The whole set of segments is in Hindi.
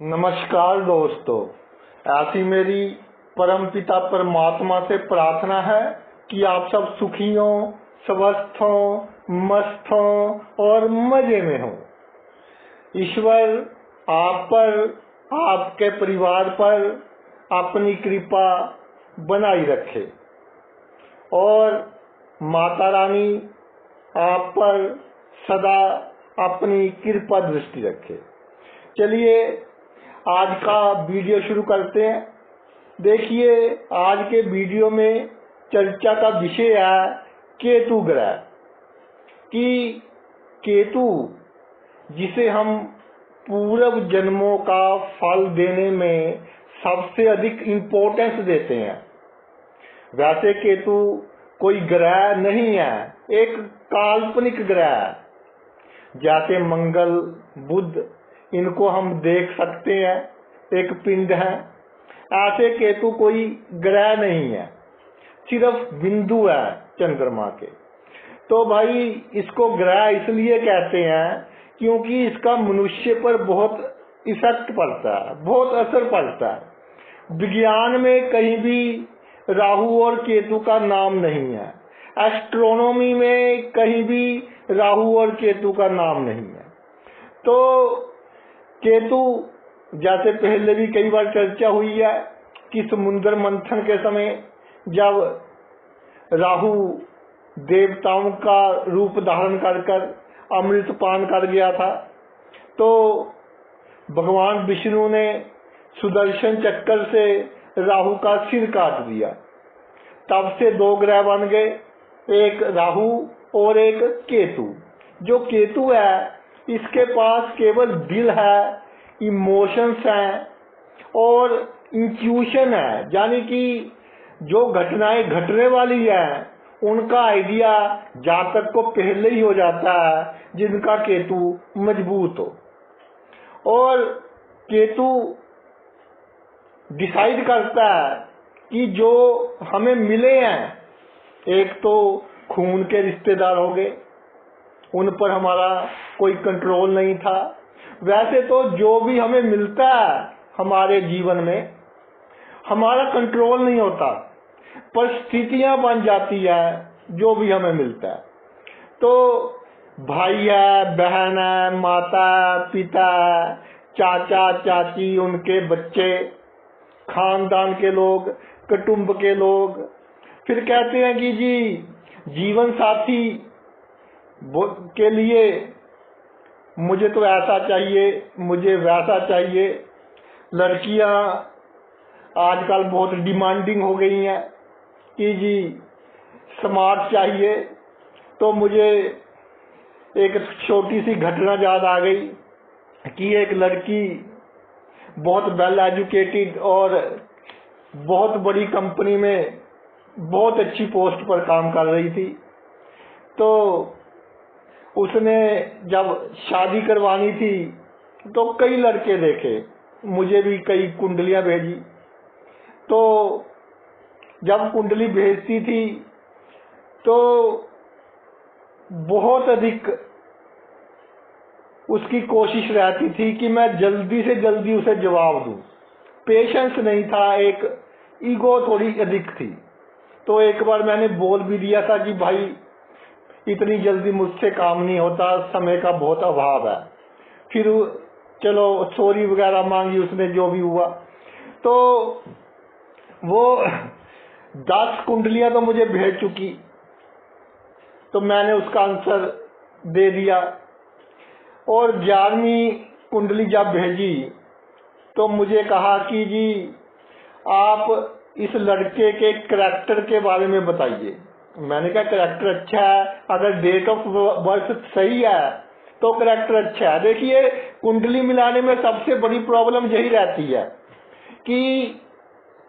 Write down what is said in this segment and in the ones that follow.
नमस्कार दोस्तों, ऐसी मेरी परमपिता परमात्मा से प्रार्थना है कि आप सब सुखी हों, स्वस्थ हों, मस्त हों और मजे में हों। ईश्वर आप पर, आपके परिवार पर अपनी कृपा बनाई रखे और माता रानी आप पर सदा अपनी कृपा दृष्टि रखे। चलिए आज का वीडियो शुरू करते हैं। देखिए, आज के वीडियो में चर्चा का विषय है केतु ग्रह कि केतु जिसे हम पूर्व जन्मों का फल देने में सबसे अधिक इम्पोर्टेंस देते हैं। वैसे केतु कोई ग्रह नहीं है, एक काल्पनिक ग्रह है। जैसे मंगल, बुध, इनको हम देख सकते हैं, एक पिंड है। ऐसे केतु कोई ग्रह नहीं है, सिर्फ बिंदु है चंद्रमा के। तो भाई इसको ग्रह इसलिए कहते हैं क्योंकि इसका मनुष्य पर बहुत इफेक्ट पड़ता है, बहुत असर पड़ता है। विज्ञान में कहीं भी राहु और केतु का नाम नहीं है, एस्ट्रोनॉमी में कहीं भी राहु और केतु का नाम नहीं है। तो केतु जैसे पहले भी कई बार चर्चा हुई है कि समुद्र मंथन के समय जब राहु देवताओं का रूप धारण कर अमृत पान कर गया था, तो भगवान विष्णु ने सुदर्शन चक्कर से राहु का सिर काट दिया। तब से दो ग्रह बन गए, एक राहु और एक केतु। जो केतु है इसके पास केवल दिल है, इमोशंस हैं और इंट्यूशन है, यानी कि जो घटनाएं घटने वाली है उनका आइडिया जातक को पहले ही हो जाता है, जिनका केतु मजबूत हो। और केतु डिसाइड करता है कि जो हमें मिले हैं, एक तो खून के रिश्तेदार हो गए, उन पर हमारा कोई कंट्रोल नहीं था। वैसे तो जो भी हमें मिलता है हमारे जीवन में हमारा कंट्रोल नहीं होता, परिस्थितियां बन जाती है जो भी हमें मिलता है। तो भाई है, बहन है, माता है, पिता है, चाचा चाची, उनके बच्चे, खानदान के लोग, कुटुंब के लोग, फिर कहते हैं कि जी जीवन साथी के लिए मुझे तो ऐसा चाहिए, मुझे वैसा चाहिए। लड़कियां आजकल बहुत डिमांडिंग हो गई हैं कि जी स्मार्ट चाहिए। तो मुझे एक छोटी सी घटना याद आ गई कि एक लड़की बहुत वेल एजुकेटेड और बहुत बड़ी कंपनी में बहुत अच्छी पोस्ट पर काम कर रही थी। तो उसने जब शादी करवानी थी तो कई लड़के देखे, मुझे भी कई कुंडलियां भेजी। तो जब कुंडली भेजती थी तो बहुत अधिक उसकी कोशिश रहती थी कि मैं जल्दी से जल्दी उसे जवाब दूं। पेशेंस नहीं था, एक ईगो थोड़ी अधिक थी। तो एक बार मैंने बोल भी दिया था कि भाई इतनी जल्दी मुझसे काम नहीं होता, समय का बहुत अभाव है। फिर चलो सॉरी वगैरह मांगी उसने, जो भी हुआ। तो वो 10 कुंडलियां तो मुझे भेज चुकी, तो मैंने उसका आंसर दे दिया। और 11वीं कुंडली जब भेजी तो मुझे कहा कि जी आप इस लड़के के कैरेक्टर के बारे में बताइए। मैंने कहा कैरेक्टर अच्छा है, अगर डेट ऑफ बर्थ सही है तो कैरेक्टर अच्छा है। देखिए, कुंडली मिलाने में सबसे बड़ी प्रॉब्लम यही रहती है कि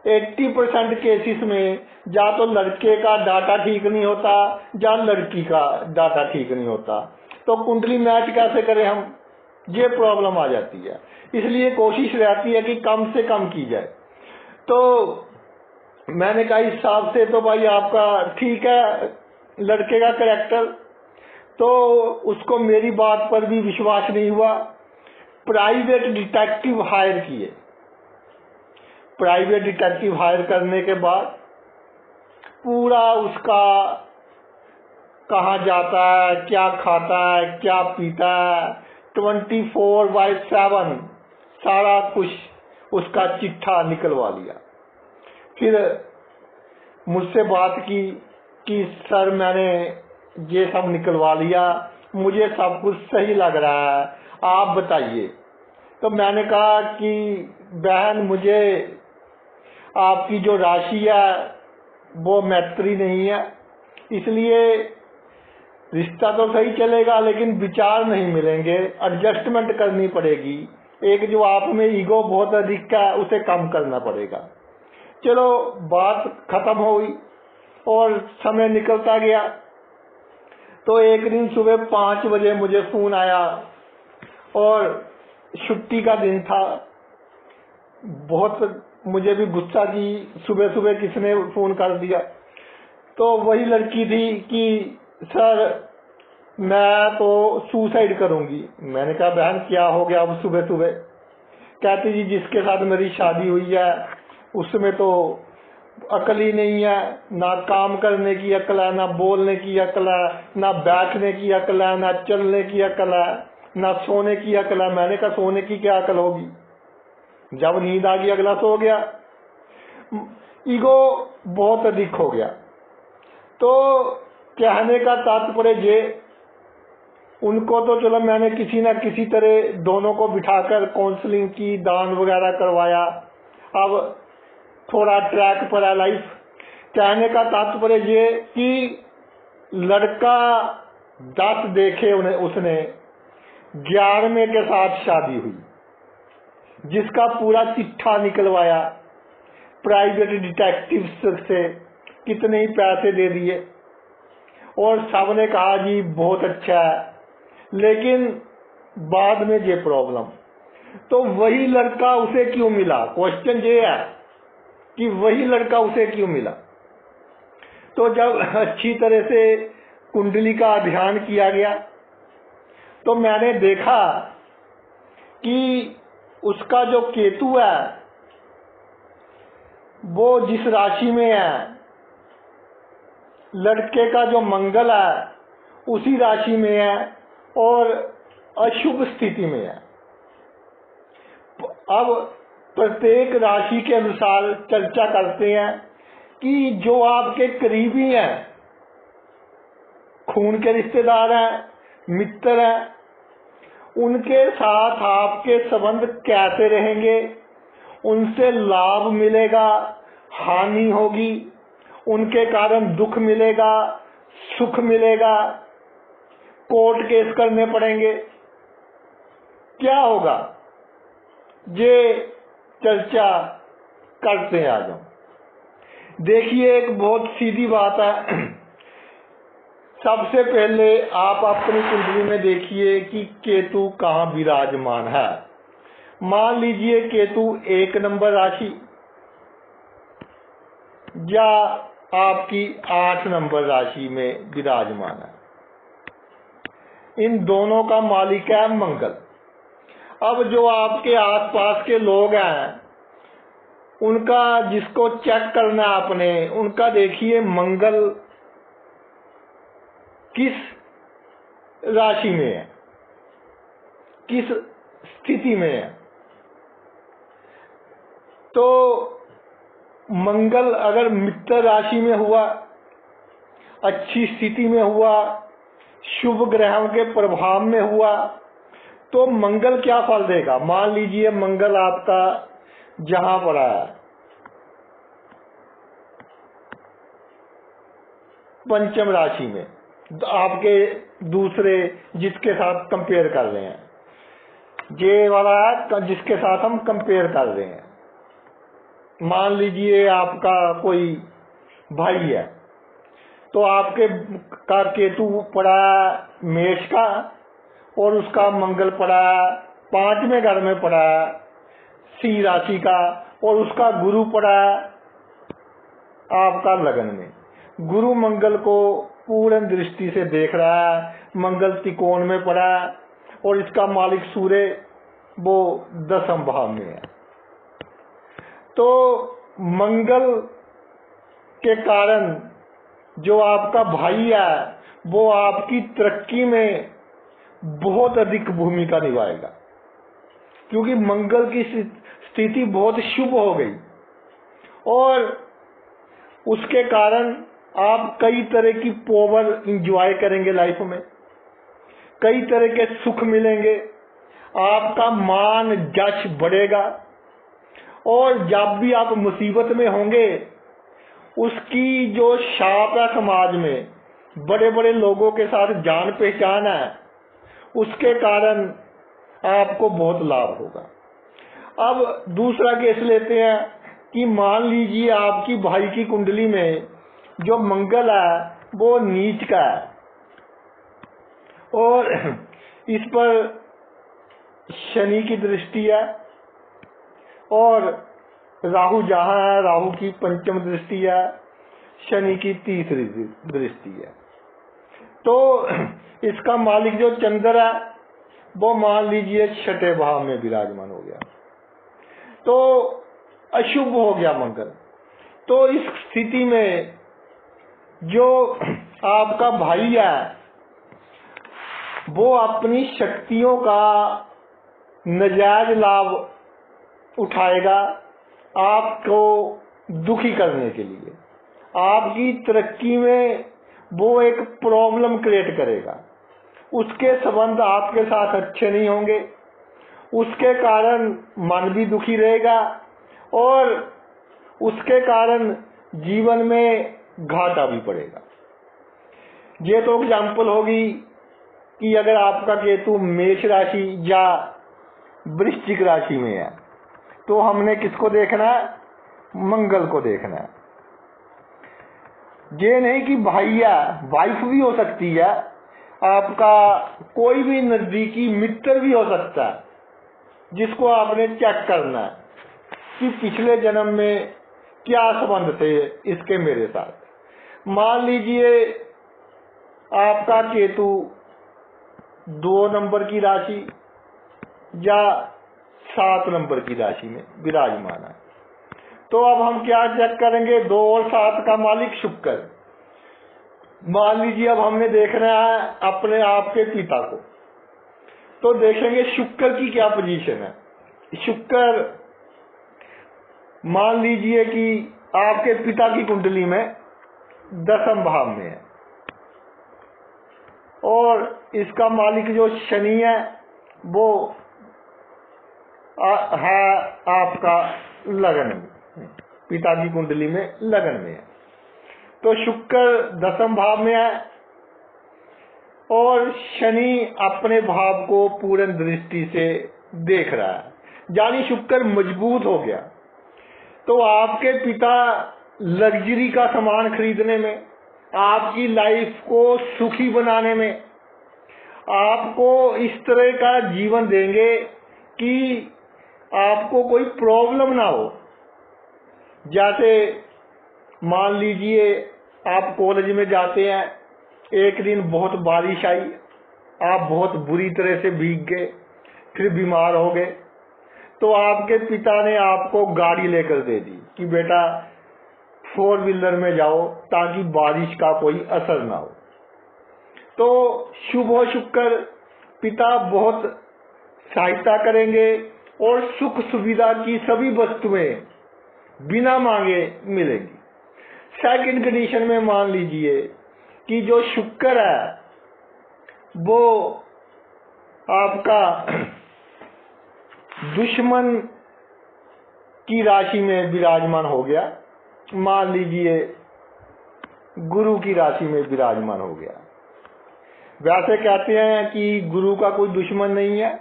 80% केसेस में या तो लड़के का डाटा ठीक नहीं होता या लड़की का डाटा ठीक नहीं होता। तो कुंडली मैच कैसे करें हम, ये प्रॉब्लम आ जाती है। इसलिए कोशिश रहती है कि कम से कम की जाए। तो मैंने कहा इस हिसाब से तो भाई आपका ठीक है लड़के का कैरेक्टर। तो उसको मेरी बात पर भी विश्वास नहीं हुआ। प्राइवेट डिटेक्टिव हायर किए। प्राइवेट डिटेक्टिव हायर करने के बाद पूरा उसका कहाँ जाता है, क्या खाता है, क्या पीता है, 24/7 सारा कुछ उसका चिट्ठा निकलवा लिया। फिर मुझसे बात की कि सर मैंने ये सब निकलवा लिया, मुझे सब कुछ सही लग रहा है, आप बताइए। तो मैंने कहा कि बहन मुझे आपकी जो राशि है वो मैत्री नहीं है, इसलिए रिश्ता तो सही चलेगा लेकिन विचार नहीं मिलेंगे, एडजस्टमेंट करनी पड़ेगी। एक जो आप में ईगो बहुत अधिक है उसे कम करना पड़ेगा। चलो बात खत्म हो गई और समय निकलता गया। तो एक दिन सुबह 5 बजे मुझे फोन आया और छुट्टी का दिन था। बहुत मुझे भी गुस्सा की, सुबह सुबह किसने फोन कर दिया। तो वही लड़की थी कि सर मैं तो सुसाइड करूंगी। मैंने कहा बहन क्या हो गया अब सुबह सुबह। कहती जी जिसके साथ मेरी शादी हुई है उसमें तो अकल ही नहीं है, ना काम करने की अकल है, ना बोलने की अकल है, ना बैठने की अकल है, ना चलने की अकल है, ना सोने की अकल है। मैंने कहा सोने की क्या अकल होगी, जब नींद आ गई अगला सो गया। ईगो बहुत अधिक हो गया। तो कहने का तात्पर्य ये, उनको तो चलो मैंने किसी न किसी तरह दोनों को बिठाकर काउंसलिंग की, दान वगैरह करवाया, अब थोड़ा ट्रैक पर है लाइफ। कहने का तात्पर्य ये कि लड़का 10 देखे उन्हें, उसने 11वें के साथ शादी हुई, जिसका पूरा चिट्ठा निकलवाया प्राइवेट डिटेक्टिव से, कितने ही पैसे दे दिए और सबने कहा जी बहुत अच्छा है, लेकिन बाद में ये प्रॉब्लम। तो वही लड़का उसे क्यों मिला, क्वेश्चन ये है कि वही लड़का उसे क्यों मिला। तो जब अच्छी तरह से कुंडली का अध्ययन किया गया तो मैंने देखा कि उसका जो केतु है वो जिस राशि में है, लड़के का जो मंगल है उसी राशि में है और अशुभ स्थिति में है। अब प्रत्येक राशि के अनुसार चर्चा करते हैं कि जो आपके करीबी हैं, खून के रिश्तेदार हैं, मित्र हैं, उनके साथ आपके संबंध कैसे रहेंगे, उनसे लाभ मिलेगा, हानि होगी, उनके कारण दुख मिलेगा, सुख मिलेगा, कोर्ट केस करने पड़ेंगे, क्या होगा, ये चर्चा करते हैं आज हम। देखिए एक बहुत सीधी बात है। सबसे पहले आप अपनी कुंडली में देखिए कि केतु कहाँ विराजमान है। मान लीजिए केतु 1 नंबर राशि या आपकी 8 नंबर राशि में विराजमान है। इन दोनों का मालिक है मंगल। अब जो आपके आसपास के लोग हैं उनका, जिसको चेक करना है आपने, उनका देखिए मंगल किस राशि में है, किस स्थिति में है। तो मंगल अगर मित्र राशि में हुआ, अच्छी स्थिति में हुआ, शुभ ग्रहों के प्रभाव में हुआ, तो मंगल क्या फल देगा। मान लीजिए मंगल आपका जहां पड़ा है पंचम राशि में, आपके दूसरे जिसके साथ कंपेयर कर रहे हैं, ये वाला है जिसके साथ हम कंपेयर कर रहे हैं। मान लीजिए आपका कोई भाई है, तो आपके का केतु पड़ा मेष का और उसका मंगल पड़ा 5वें घर में पड़ा सी राशि का, और उसका गुरु पड़ा आपका लगन में। गुरु मंगल को पूर्ण दृष्टि से देख रहा है, मंगल त्रिकोण में पड़ा और इसका मालिक सूर्य वो 10वें भाव में है। तो मंगल के कारण जो आपका भाई है वो आपकी तरक्की में बहुत अधिक भूमिका निभाएगा, क्योंकि मंगल की स्थिति बहुत शुभ हो गई और उसके कारण आप कई तरह की पावर इंजॉय करेंगे लाइफ में, कई तरह के सुख मिलेंगे, आपका मान यश बढ़ेगा और जब भी आप मुसीबत में होंगे उसकी जो छाप है समाज में, बड़े बड़े लोगों के साथ जान पहचान है, उसके कारण आपको बहुत लाभ होगा। अब दूसरा केस लेते हैं कि मान लीजिए आपकी भाई की कुंडली में जो मंगल है वो नीच का है और इस पर शनि की दृष्टि है और राहु जहां है, राहु की पंचम दृष्टि है, शनि की तीसरी दृष्टि है। तो इसका मालिक जो चंद्र है वो मान लीजिए 6ठे भाव में विराजमान हो गया, तो अशुभ हो गया मंगल। तो इस स्थिति में जो आपका भाई है वो अपनी शक्तियों का नाजायज लाभ उठाएगा आपको दुखी करने के लिए, आपकी तरक्की में वो एक प्रॉब्लम क्रिएट करेगा, उसके संबंध आपके साथ अच्छे नहीं होंगे, उसके कारण मन भी दुखी रहेगा और उसके कारण जीवन में घाटा भी पड़ेगा। ये तो एग्जाम्पल होगी कि अगर आपका केतु मेष राशि या वृश्चिक राशि में है तो हमने किसको देखना है? मंगल को देखना है। ये नहीं कि भैया वाइफ भी हो सकती है, आपका कोई भी नजदीकी मित्र भी हो सकता है, जिसको आपने चेक करना है कि पिछले जन्म में क्या संबंध थे इसके मेरे साथ। मान लीजिए आपका केतु 2 नंबर की राशि या 7 नंबर की राशि में विराजमान है, तो अब हम क्या चेक करेंगे? 2 और 7 का मालिक शुक्र। मान लीजिए अब हमने देखना है अपने आपके पिता को, तो देखेंगे शुक्र की क्या पोजीशन है। शुक्र मान लीजिए कि आपके पिता की कुंडली में 10वें भाव में है और इसका मालिक जो शनि है वो है आपका लगन में, पिता की कुंडली में लगन में है। तो शुक्र 10वें भाव में है और शनि अपने भाव को पूर्ण दृष्टि से देख रहा है, यानी शुक्र मजबूत हो गया। तो आपके पिता लग्जरी का सामान खरीदने में, आपकी लाइफ को सुखी बनाने में, आपको इस तरह का जीवन देंगे कि आपको कोई प्रॉब्लम ना हो। जैसे मान लीजिए आप कॉलेज में जाते हैं, एक दिन बहुत बारिश आई, आप बहुत बुरी तरह से भीग गए, फिर बीमार हो गए, तो आपके पिता ने आपको गाड़ी लेकर दे दी कि बेटा 4 व्हीलर में जाओ ताकि बारिश का कोई असर ना हो। तो शुभ हो शुक्र, पिता बहुत सहायता करेंगे और सुख सुविधा की सभी वस्तुएं बिना मांगे मिलेंगी। सेकंड कंडीशन में मान लीजिए कि जो शुक्र है वो आपका दुश्मन की राशि में विराजमान हो गया, मान लीजिए गुरु की राशि में विराजमान हो गया। वैसे कहते हैं कि गुरु का कोई दुश्मन नहीं है,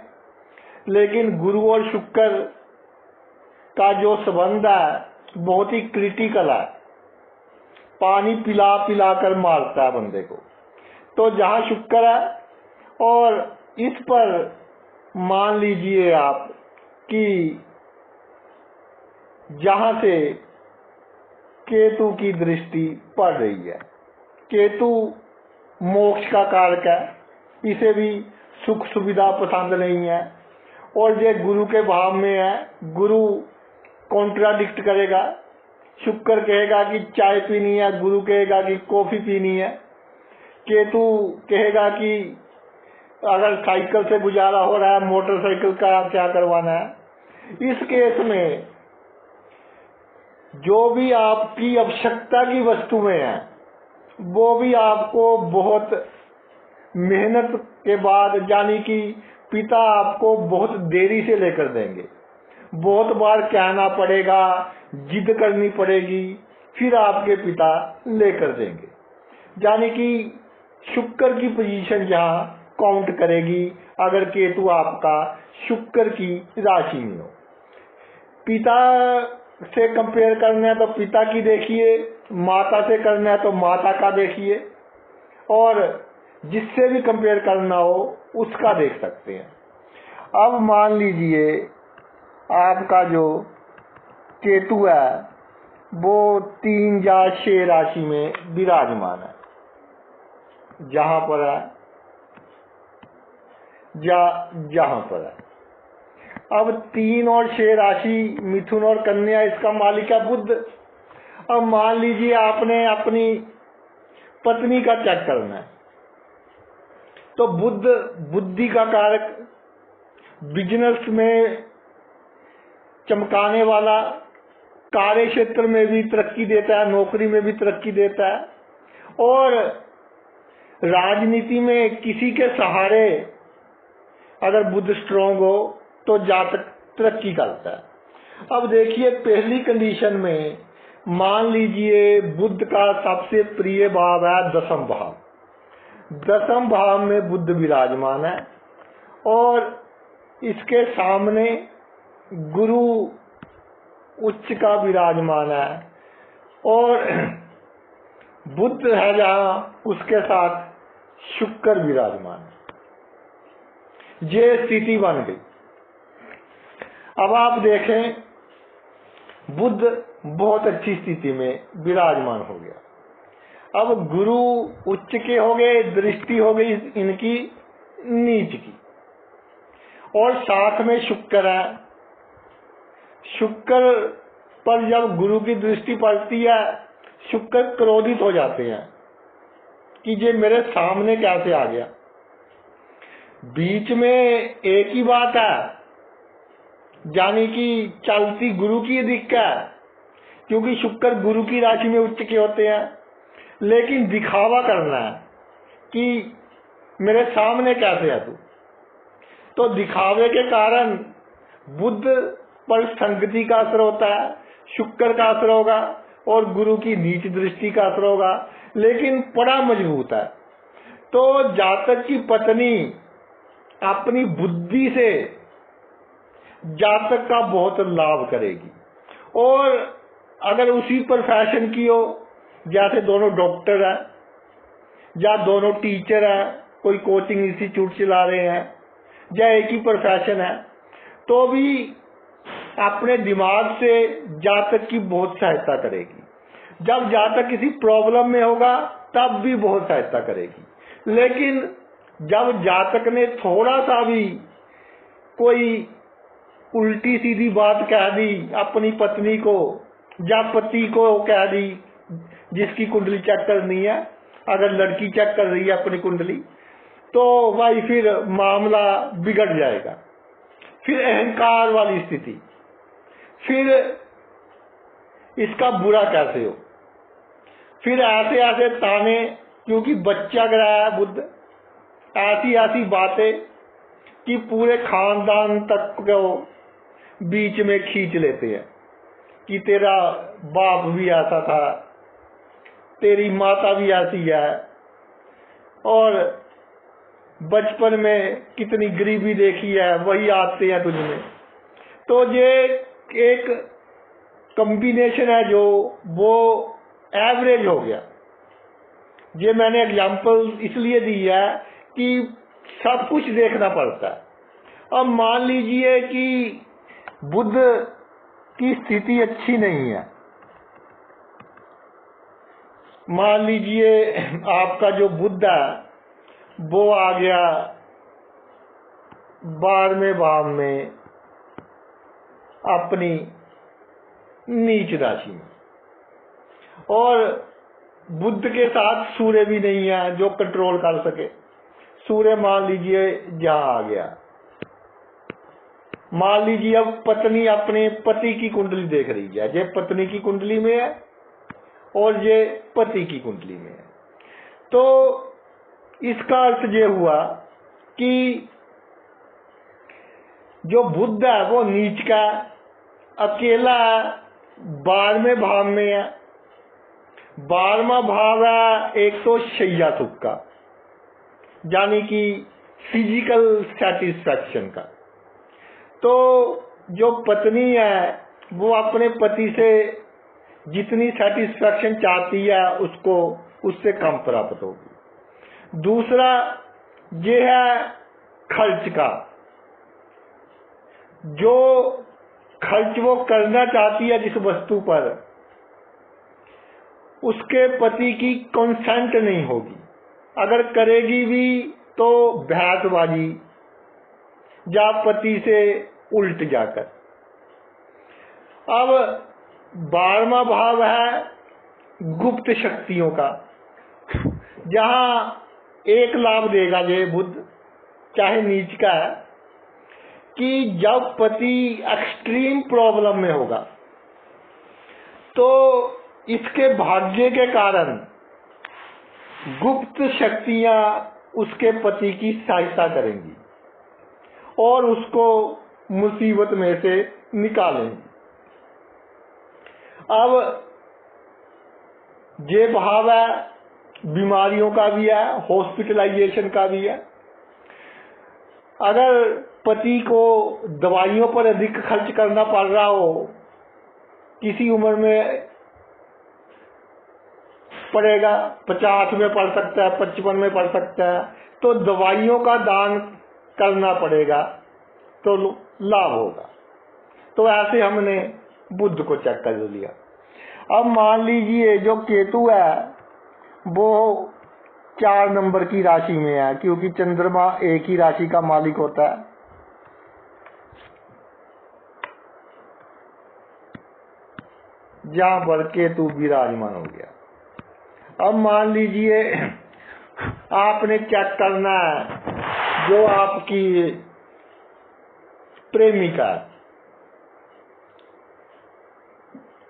लेकिन गुरु और शुक्र का जो संबंध है बहुत ही क्रिटिकल है, पानी पिला पिला कर मारता है बंदे को। तो जहां शुक्र है और इस पर मान लीजिए आप कि जहां से केतु की दृष्टि पड़ रही है, केतु मोक्ष का कारक है, इसे भी सुख सुविधा पसंद नहीं है और ये गुरु के भाव में है, गुरु कॉन्ट्राडिक्ट करेगा। शुक्र कहेगा कि चाय पीनी है, गुरु कहेगा कि कॉफी पीनी है। केतु कहेगा कि अगर साइकिल से गुजारा हो रहा है, मोटरसाइकिल का क्या करवाना है। इस केस में जो भी आपकी आवश्यकता की वस्तुएं हैं वो भी आपको बहुत मेहनत के बाद, यानी कि पिता आपको बहुत देरी से लेकर देंगे। बहुत बार कहना पड़ेगा, जिद करनी पड़ेगी, फिर आपके पिता लेकर देंगे। यानी कि शुक्र की पोजीशन यहाँ काउंट करेगी अगर केतु आपका शुक्र की राशि में हो। पिता से कंपेयर करना है तो पिता की देखिए, माता से करना है तो माता का देखिए, और जिससे भी कंपेयर करना हो उसका देख सकते हैं। अब मान लीजिए आपका जो केतु है वो 3 या 6 राशि में विराजमान है, जहां पर है या जहां पर है। अब 3 और 6 राशि मिथुन और कन्या, इसका मालिक है बुध। अब मान लीजिए आपने अपनी पत्नी का चेक करना है तो बुध बुद्धि का कारक, बिजनेस में चमकाने वाला, कार्य क्षेत्र में भी तरक्की देता है, नौकरी में भी तरक्की देता है, और राजनीति में किसी के सहारे अगर बुध स्ट्रांग हो तो जातक तरक्की करता है। अब देखिए पहली कंडीशन में मान लीजिए बुध का सबसे प्रिय भाव है दसम भाव। दसम भाव में बुध विराजमान है और इसके सामने गुरु उच्च का विराजमान है और बुध है जहां उसके साथ शुक्र विराजमान है। ये स्थिति बन गई। अब आप देखें बुध बहुत अच्छी स्थिति में विराजमान हो गया। अब गुरु उच्च के हो गए, दृष्टि हो गई इनकी नीच की, और साथ में शुक्र है। शुक्र पर जब गुरु की दृष्टि पड़ती है, शुक्र क्रोधित हो जाते हैं कि ये मेरे सामने कैसे आ गया। बीच में एक ही बात है, यानी कि चलती गुरु की दिक्कत, क्योंकि शुक्र गुरु की राशि में उच्च के होते हैं, लेकिन दिखावा करना है कि मेरे सामने कैसे है तू। तो दिखावे के कारण बुध पर संगति का असर होता है, शुक्र का असर होगा और गुरु की नीच दृष्टि का असर होगा, लेकिन बड़ा मजबूत है। तो जातक की पत्नी अपनी बुद्धि से जातक का बहुत लाभ करेगी। और अगर उसी प्रोफेशन की हो, जैसे दोनों डॉक्टर हैं या दोनों टीचर हैं, कोई कोचिंग इंस्टीट्यूट चला रहे हैं, या एक ही प्रोफेशन है, तो भी अपने दिमाग से जातक की बहुत सहायता करेगी। जब जातक किसी प्रॉब्लम में होगा तब भी बहुत सहायता करेगी। लेकिन जब जातक ने थोड़ा सा भी कोई उल्टी सीधी बात कह दी अपनी पत्नी को या पति को कह दी, जिसकी कुंडली चेक करनी है, अगर लड़की चेक कर रही है अपनी कुंडली, तो भाई फिर मामला बिगड़ जाएगा। फिर अहंकार वाली स्थिति, फिर इसका बुरा कैसे हो, फिर ऐसे ऐसे ताने, क्योंकि बच्चा ग्रह है बुध, ऐसी ऐसी बातें कि पूरे खानदान तक को बीच में खींच लेते हैं कि तेरा बाप भी ऐसा था, तेरी माता भी ऐसी है, और बचपन में कितनी गरीबी देखी है वही आते हैं तुझमें। तो ये एक कॉम्बिनेशन है जो वो एवरेज हो गया। ये मैंने एग्जांपल इसलिए दी है कि सब कुछ देखना पड़ता है। अब मान लीजिए कि बुध की स्थिति अच्छी नहीं है, मान लीजिए आपका जो बुध है वो आ गया 12वें भाव में अपनी नीच राशि में, और बुध के साथ सूर्य भी नहीं है जो कंट्रोल कर सके। सूर्य मान लीजिए जहां आ गया, मान लीजिए अब पत्नी अपने पति की कुंडली देख रही है, ये पत्नी की कुंडली में है और ये पति की कुंडली में है, तो इसका अर्थ ये हुआ कि जो बुध है वो नीच का अकेला 12वें भाव में है। 12वां भाव है एक तो शैया सुख का, यानी कि फिजिकल सेटिस्फैक्शन का। तो जो पत्नी है वो अपने पति से जितनी सेटिस्फैक्शन चाहती है उसको उससे कम प्राप्त होगी। दूसरा ये है खर्च का, जो खर्च वो करना चाहती है जिस वस्तु पर, उसके पति की कंसेंट नहीं होगी। अगर करेगी भी तो बहसबाजी या पति से उल्ट जाकर। अब 12वां भाव है गुप्त शक्तियों का, जहां एक लाभ देगा ये बुध, चाहे नीच का है, कि जब पति एक्सट्रीम प्रॉब्लम में होगा तो इसके भाग्य के कारण गुप्त शक्तियां उसके पति की सहायता करेंगी और उसको मुसीबत में से निकालेंगी। अब ये भाव है बीमारियों का भी है, हॉस्पिटलाइजेशन का भी है। अगर पति को दवाइयों पर अधिक खर्च करना पड़ रहा हो, किसी उम्र में पड़ेगा, 50 में पड़ सकता है, 55 में पड़ सकता है, तो दवाइयों का दान करना पड़ेगा तो लाभ होगा। तो ऐसे हमने बुध को चेक कर लिया। अब मान लीजिए जो केतु है वो 4 नंबर की राशि में है, क्योंकि चंद्रमा एक ही राशि का मालिक होता है। जहां पर केतु विराजमान हो गया। अब मान लीजिए आपने चेक करना है जो आपकी प्रेमिका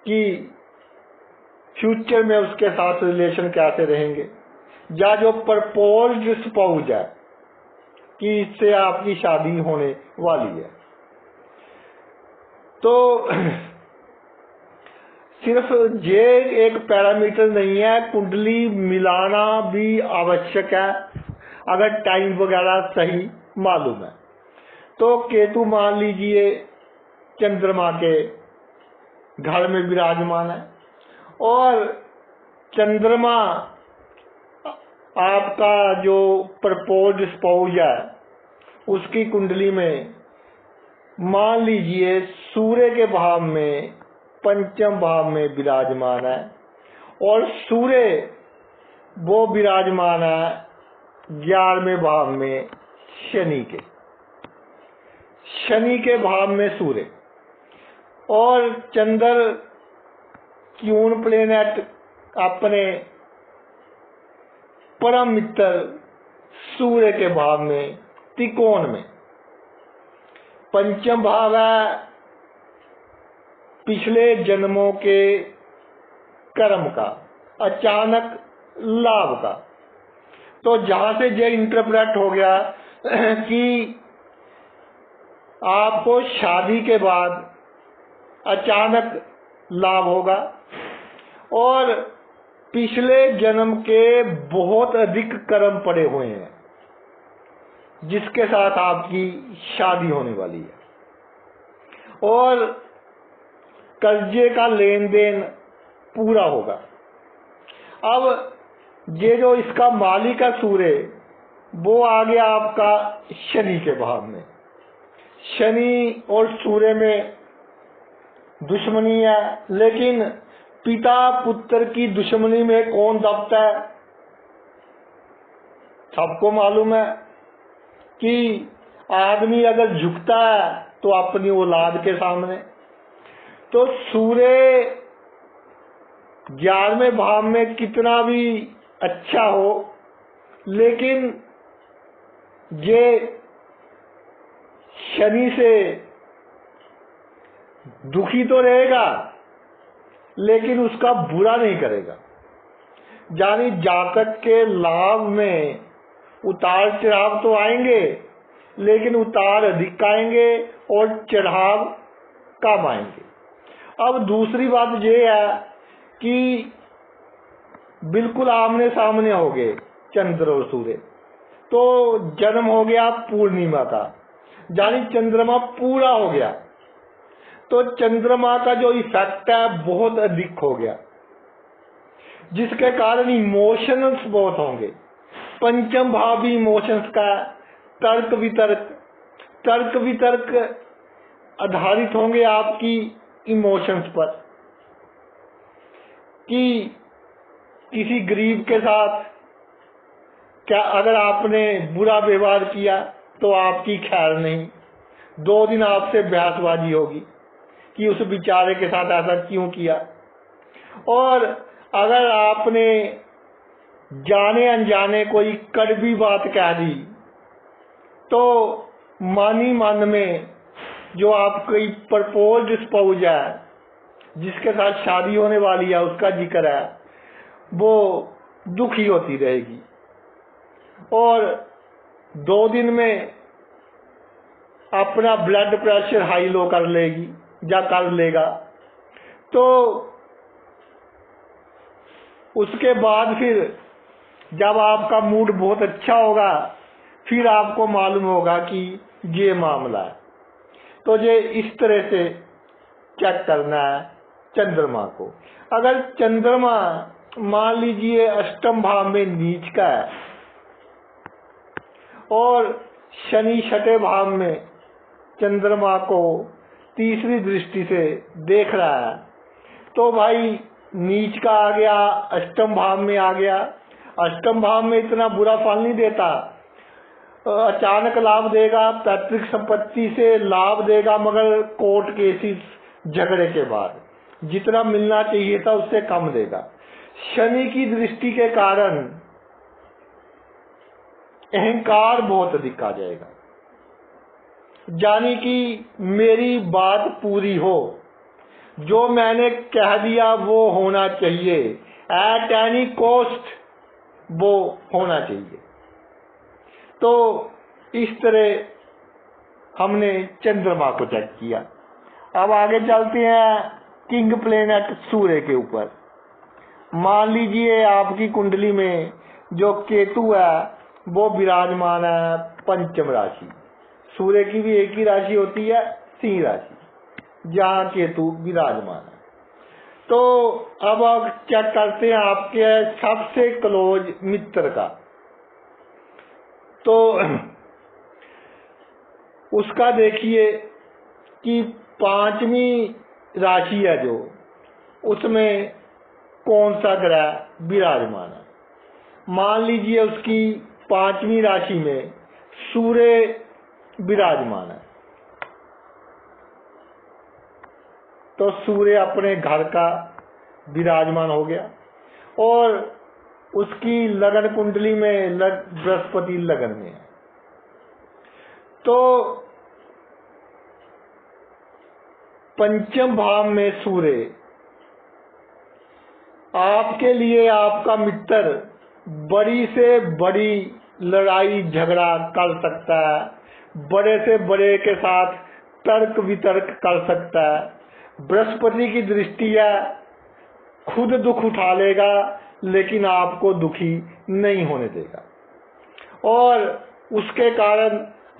कि फ्यूचर में उसके साथ रिलेशन कैसे रहेंगे, या जो प्रपोज्ड स्पाउस है कि इससे आपकी शादी होने वाली है। तो सिर्फ ये एक पैरामीटर नहीं है, कुंडली मिलाना भी आवश्यक है अगर टाइम वगैरह सही मालूम है। तो केतु मान लीजिए चंद्रमा के घर में विराजमान है, और चंद्रमा आपका जो प्रपोज्ड स्पाउस है उसकी कुंडली में मान लीजिए सूर्य के भाव में 5वें भाव में विराजमान है, और सूर्य वो विराजमान है 11वें भाव में शनि के भाव में सूर्य, और चंद्र क्यून प्लेनेट अपने परम मित्र सूर्य के भाव में त्रिकोण में। 5वां भाव है पिछले जन्मों के कर्म का, अचानक लाभ का। तो जहां से ये इंटरप्रेट हो गया कि आपको शादी के बाद अचानक लाभ होगा, और पिछले जन्म के बहुत अधिक कर्म पड़े हुए हैं जिसके साथ आपकी शादी होने वाली है, और कर्जे का लेन देन पूरा होगा। अब ये जो इसका मालिक है सूर्य, वो आ गया आपका शनि के भाव में। शनि और सूर्य में दुश्मनी है, लेकिन पिता पुत्र की दुश्मनी में कौन दबता है? सबको मालूम है कि आदमी अगर झुकता है तो अपनी औलाद के सामने। तो सूर्य 11वें भाव में कितना भी अच्छा हो, लेकिन ये शनि से दुखी तो रहेगा लेकिन उसका बुरा नहीं करेगा। यानी जातक के लाभ में उतार चढ़ाव तो आएंगे, लेकिन उतार अधिक आएंगे और चढ़ाव कम आएंगे। अब दूसरी बात यह है कि बिल्कुल आमने सामने हो गए चंद्र और सूर्य, तो जन्म हो गया पूर्णिमा का, यानी चंद्रमा पूरा हो गया, तो चंद्रमा का जो इफेक्ट है बहुत अधिक हो गया, जिसके कारण इमोशंस बहुत होंगे। पंचम भाव भी इमोशंस का, तर्क वितर्क आधारित होंगे आपकी इमोशंस पर, कि किसी गरीब के साथ क्या अगर आपने बुरा व्यवहार किया तो आपकी खैर नहीं, 2 दिन आपसे बहसबाजी होगी कि उस बेचारे के साथ ऐसा क्यों किया। और अगर आपने जाने अनजाने कोई कड़वी बात कह दी तो मानी मन में जो आपकी प्रपोज्ड स्पाउस है, जिसके साथ शादी होने वाली है, उसका जिक्र है, वो दुखी होती रहेगी और 2 दिन में अपना ब्लड प्रेशर हाई लो कर लेगी या कर लेगा। तो उसके बाद फिर जब आपका मूड बहुत अच्छा होगा, फिर आपको मालूम होगा कि ये मामला है। तो ये इस तरह से चेक करना है चंद्रमा को। अगर चंद्रमा मान लीजिए अष्टम भाव में नीच का है और शनि 6ठे भाव में चंद्रमा को तीसरी दृष्टि से देख रहा है, तो भाई नीच का आ गया, अष्टम भाव में आ गया। अष्टम भाव में इतना बुरा फल नहीं देता, अचानक लाभ देगा, पैतृक संपत्ति से लाभ देगा, मगर कोर्ट केसेस झगड़े के बाद जितना मिलना चाहिए था उससे कम देगा। शनि की दृष्टि के कारण अहंकार बहुत अधिक आ जाएगा, यानी कि मेरी बात पूरी हो, जो मैंने कह दिया वो होना चाहिए, एट एनी कॉस्ट वो होना चाहिए। तो इस तरह हमने चंद्रमा को चेक किया। अब आगे चलते हैं किंग प्लेनेट सूर्य के ऊपर। मान लीजिए आपकी कुंडली में जो केतु है वो विराजमान है पंचम राशि। सूर्य की भी एक ही राशि होती है, सिंह राशि, जहाँ केतु विराजमान है। तो अब आप चेक करते हैं आपके सबसे क्लोज मित्र का। तो उसका देखिए कि 5वीं राशि है जो, उसमें कौन सा ग्रह विराजमान है। मान लीजिए उसकी 5वीं राशि में सूर्य विराजमान है, तो सूर्य अपने घर का विराजमान हो गया और उसकी लगन कुंडली में बृहस्पति लगन में है। तो पंचम भाव में सूर्य आपके लिए आपका मित्र बड़ी से बड़ी लड़ाई झगड़ा कर सकता है, बड़े से बड़े के साथ तर्क वितर्क कर सकता है। बृहस्पति की दृष्टि है, खुद दुख उठा लेगा लेकिन आपको दुखी नहीं होने देगा, और उसके कारण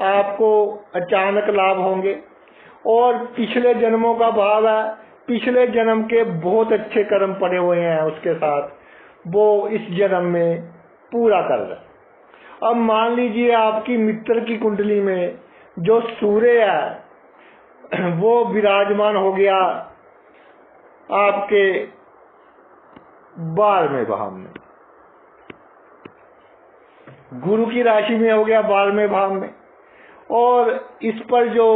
आपको अचानक लाभ होंगे। और पिछले जन्मों का भाव है, पिछले जन्म के बहुत अच्छे कर्म पड़े हुए हैं उसके साथ, वो इस जन्म में पूरा कर रहा है। अब मान लीजिए आपकी मित्र की कुंडली में जो सूर्य है वो विराजमान हो गया आपके 12वें भाव में, गुरु की राशि में हो गया 12वें भाव में, और इस पर जो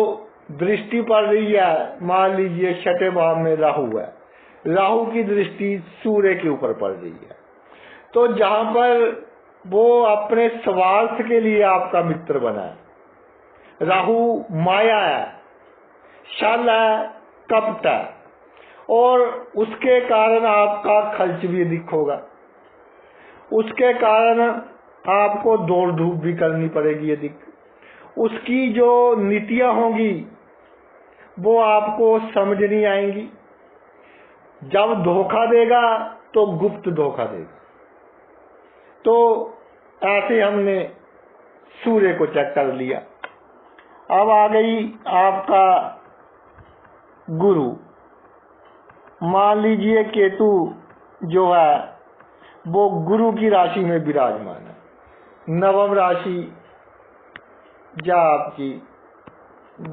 दृष्टि पड़ रही है, मान लीजिए छठे भाव में राहु है, राहु की दृष्टि सूर्य के ऊपर पड़ रही है, तो जहां पर वो अपने स्वार्थ के लिए आपका मित्र बना है, राहु माया है, छल है, कपट है, और उसके कारण आपका खर्च भी अधिक होगा, उसके कारण आपको दौड़ धूप भी करनी पड़ेगी अधिक, उसकी जो नीतियां होंगी वो आपको समझ नहीं आएंगी। जब धोखा देगा तो गुप्त धोखा देगा। तो ऐसे हमने सूर्य को चेक कर लिया। अब आ गई आपका गुरु। मान लीजिए केतु जो है वो गुरु की राशि में विराजमान है, नवम राशि या आपकी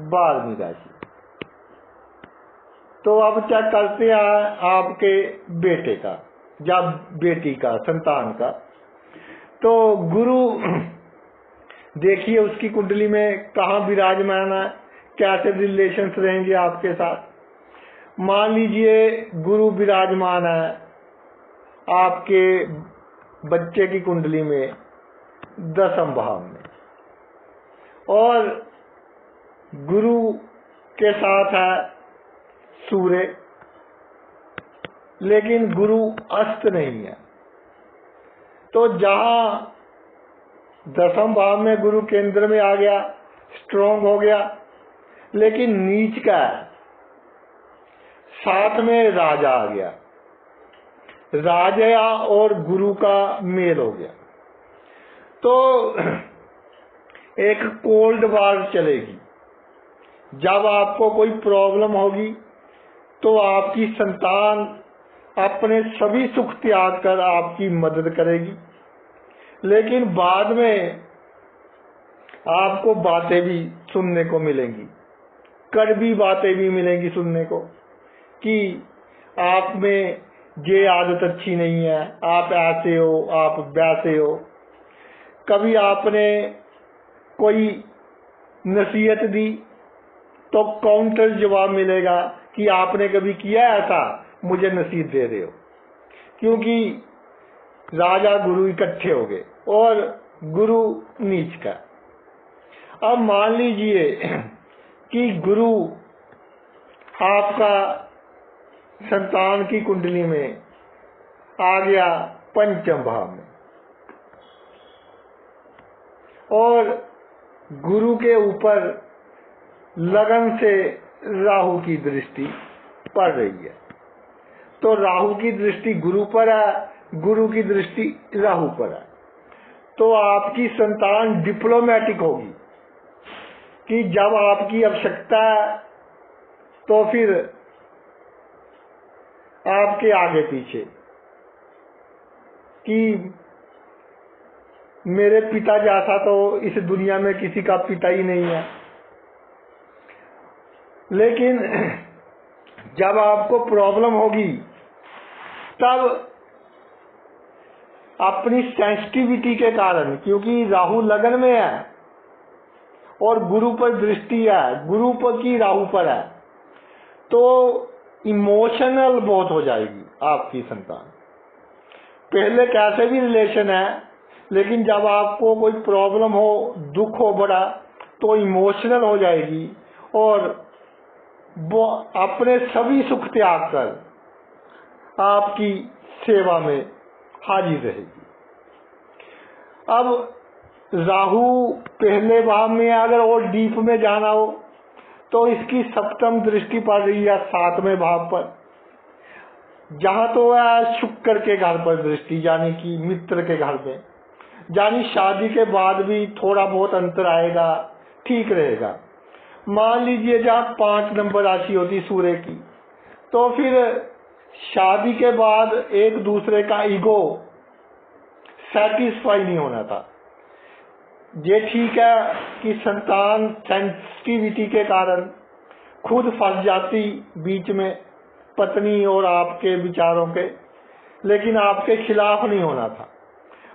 12वीं राशि। तो अब चेक करते हैं आपके बेटे का या बेटी का, संतान का। तो गुरु देखिए उसकी कुंडली में कहाँ विराजमान है, कैसे रिलेशंस रहेंगे आपके साथ। मान लीजिए गुरु विराजमान है आपके बच्चे की कुंडली में 10वें भाव में, और गुरु के साथ है सूर्य, लेकिन गुरु अस्त नहीं है। तो जहां 10वें भाव में गुरु केंद्र में आ गया, स्ट्रॉन्ग हो गया, लेकिन नीच का है, साथ में राजा आ गया, राजा और गुरु का मेल हो गया, तो एक कोल्ड वार चलेगी। जब आपको कोई प्रॉब्लम होगी तो आपकी संतान अपने सभी सुख त्याग कर आपकी मदद करेगी, लेकिन बाद में आपको बातें भी सुनने को मिलेंगी, कड़वी बातें भी मिलेंगी सुनने को कि आप में ये आदत अच्छी नहीं है, आप ऐसे हो, आप वैसे हो। कभी आपने कोई नसीहत दी तो काउंटर जवाब मिलेगा कि आपने कभी किया ऐसा, मुझे नसीहत दे रहे हो, क्योंकि राजा गुरु इकट्ठे हो गए और गुरु नीच का। अब मान लीजिए कि गुरु आपका संतान की कुंडली में आ गया 5वें भाव में, और गुरु के ऊपर लगन से राहु की दृष्टि पड़ रही है। तो राहु की दृष्टि गुरु पर है, गुरु की दृष्टि राहु पर है। तो आपकी संतान डिप्लोमेटिक होगी कि जब आपकी आवश्यकता है तो फिर आपके आगे पीछे कि मेरे पिता जैसा तो इस दुनिया में किसी का पिता ही नहीं है। लेकिन जब आपको प्रॉब्लम होगी तब अपनी सेंसिटिविटी के कारण, क्योंकि राहु लगन में है और गुरु पर दृष्टि है, गुरु पर की राहु पर है, तो इमोशनल बहुत हो जाएगी आपकी संतान। पहले कैसे भी रिलेशन है, लेकिन जब आपको कोई प्रॉब्लम हो, दुख हो बड़ा, तो इमोशनल हो जाएगी और वो अपने सभी सुख त्याग कर आपकी सेवा में हाजिर रहेगी। अब राहु पहले भाव में अगर और डीप में जाना हो तो इसकी 7वीं दृष्टि पड़ रही है 7वें भाव पर, जहां तो है शुक्र के घर पर दृष्टि, यानी कि मित्र के घर में, यानी शादी के बाद भी थोड़ा बहुत अंतर आएगा, ठीक रहेगा। मान लीजिए जहाँ 5 नंबर राशि होती सूर्य की, तो फिर शादी के बाद एक दूसरे का ईगो सेटिस्फाई नहीं होना था। ये ठीक है कि संतान सेंसिटिविटी के कारण खुद फंस जाती बीच में पत्नी और आपके विचारों के, लेकिन आपके खिलाफ नहीं होना था,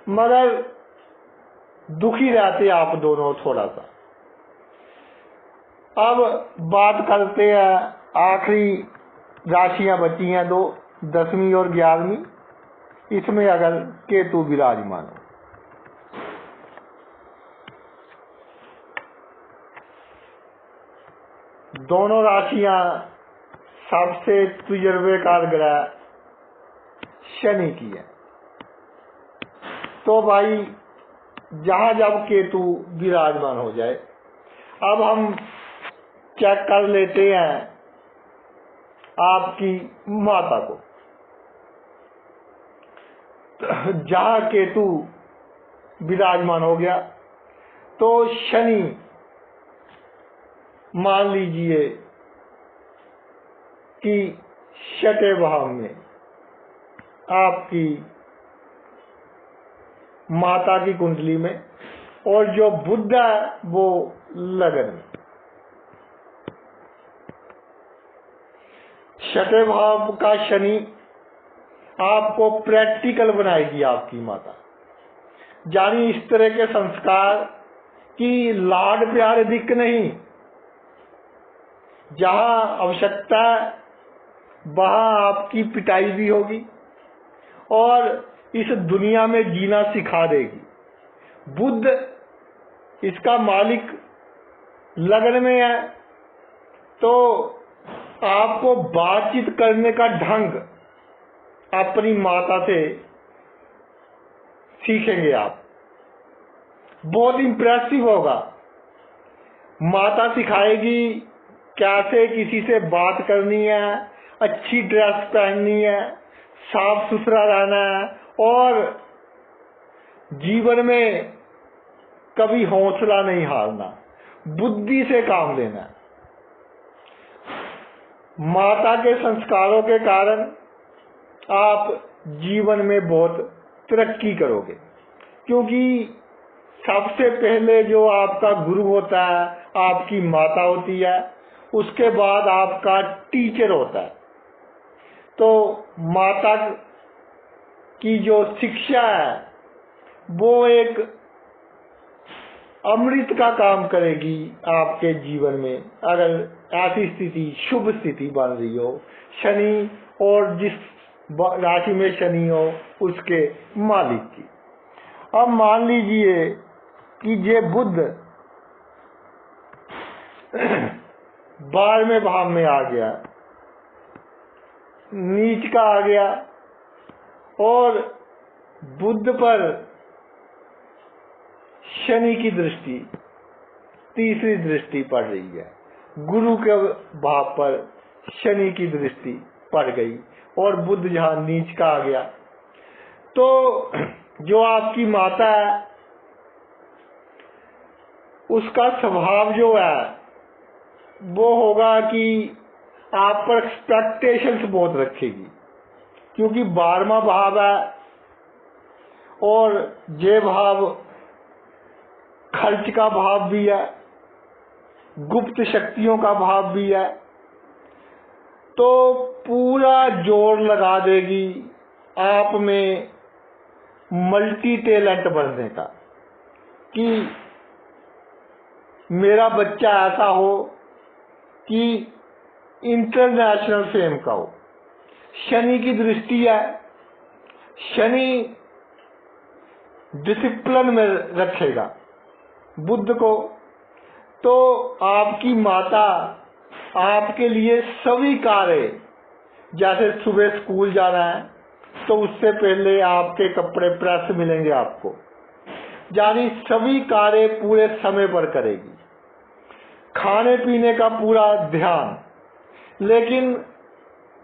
मगर दुखी रहते आप दोनों थोड़ा सा। अब बात करते हैं, आखिरी राशियां बची हैं दो, 10वीं और 11वीं। इसमें अगर केतु विराजमान हो, दोनों राशियां सबसे तजुर्बेकार ग्रह शनि की है। तो भाई जहां जब केतु विराजमान हो जाए, अब हम चेक कर लेते हैं आपकी माता को। जहां केतु विराजमान हो गया तो शनि मान लीजिए कि छठे भाव में आपकी माता की कुंडली में, और जो बुध है वो लगन में। छठे भाव का शनि आपको प्रैक्टिकल बनाएगी आपकी माता, यानी इस तरह के संस्कार कि लाड प्यार अधिक नहीं, जहां आवश्यकता वहां आपकी पिटाई भी होगी और इस दुनिया में जीना सिखा देगी। बुध इसका मालिक लगन में है, तो आपको बातचीत करने का ढंग अपनी माता से सीखेंगे आप, बहुत इंप्रेसिव होगा। माता सिखाएगी कैसे किसी से बात करनी है, अच्छी ड्रेस पहननी है, साफ सुथरा रहना है और जीवन में कभी हौसला नहीं हारना, बुद्धि से काम लेना है। माता के संस्कारों के कारण आप जीवन में बहुत तरक्की करोगे, क्योंकि सबसे पहले जो आपका गुरु होता है आपकी माता होती है, उसके बाद आपका टीचर होता है। तो माता की जो शिक्षा है वो एक अमृत का काम करेगी आपके जीवन में, अगर ऐसी स्थिति, शुभ स्थिति बन रही हो शनि और जिस राशि में शनि हो उसके मालिक की। अब मान लीजिए कि ये बुध 12वें भाव में आ गया, नीच का आ गया और बुध पर शनि की दृष्टि, तीसरी दृष्टि पड़ रही है। गुरु के भाव पर शनि की दृष्टि पड़ गई और बुध जहां नीच का आ गया, तो जो आपकी माता है उसका स्वभाव जो है वो होगा कि आप पर एक्सपेक्टेशंस बहुत रखेगी, क्योंकि 12वां भाव है और ये भाव खर्च का भाव भी है, गुप्त शक्तियों का भाव भी है। तो पूरा जोर लगा देगी आप में मल्टी टैलेंट बनने का, कि मेरा बच्चा ऐसा हो कि इंटरनेशनल फेम का हो। शनि की दृष्टि है, शनि डिसिप्लिन में रखेगा बुध को, तो आपकी माता आपके लिए सभी कार्य, जैसे सुबह स्कूल जाना है तो उससे पहले आपके कपड़े प्रेस मिलेंगे आपको, यानी सभी कार्य पूरे समय पर करेगी, खाने पीने का पूरा ध्यान। लेकिन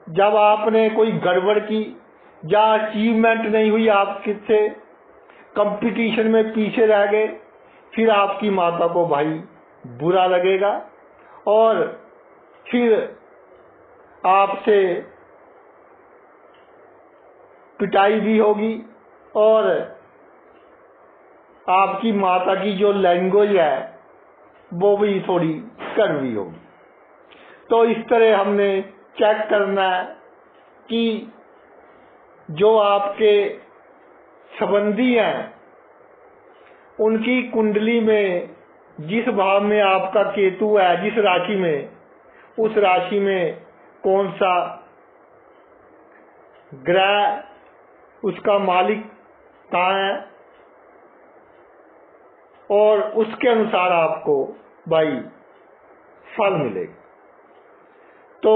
जब आपने कोई गड़बड़ की या अचीवमेंट नहीं हुई, आपसे कंपटीशन में पीछे रह गए, फिर आपकी माता को भाई बुरा लगेगा और फिर आपसे पिटाई भी होगी और आपकी माता की जो लैंग्वेज है वो भी थोड़ी कड़वी होगी। तो इस तरह हमने चेक करना है कि जो आपके संबंधी हैं उनकी कुंडली में जिस भाव में आपका केतु है, जिस राशि में, उस राशि में कौन सा ग्रह, उसका मालिक कहाँ है, और उसके अनुसार आपको भाई फल मिलेगा। तो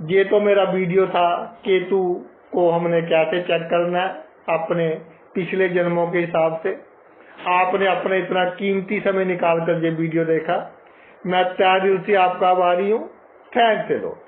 ये तो मेरा वीडियो था, केतु को हमने कैसे चेक करना है अपने पिछले जन्मों के हिसाब से। आपने अपना इतना कीमती समय निकाल कर ये वीडियो देखा, मैं तहे दिल से आपका आभारी हूँ। Thanks a lot.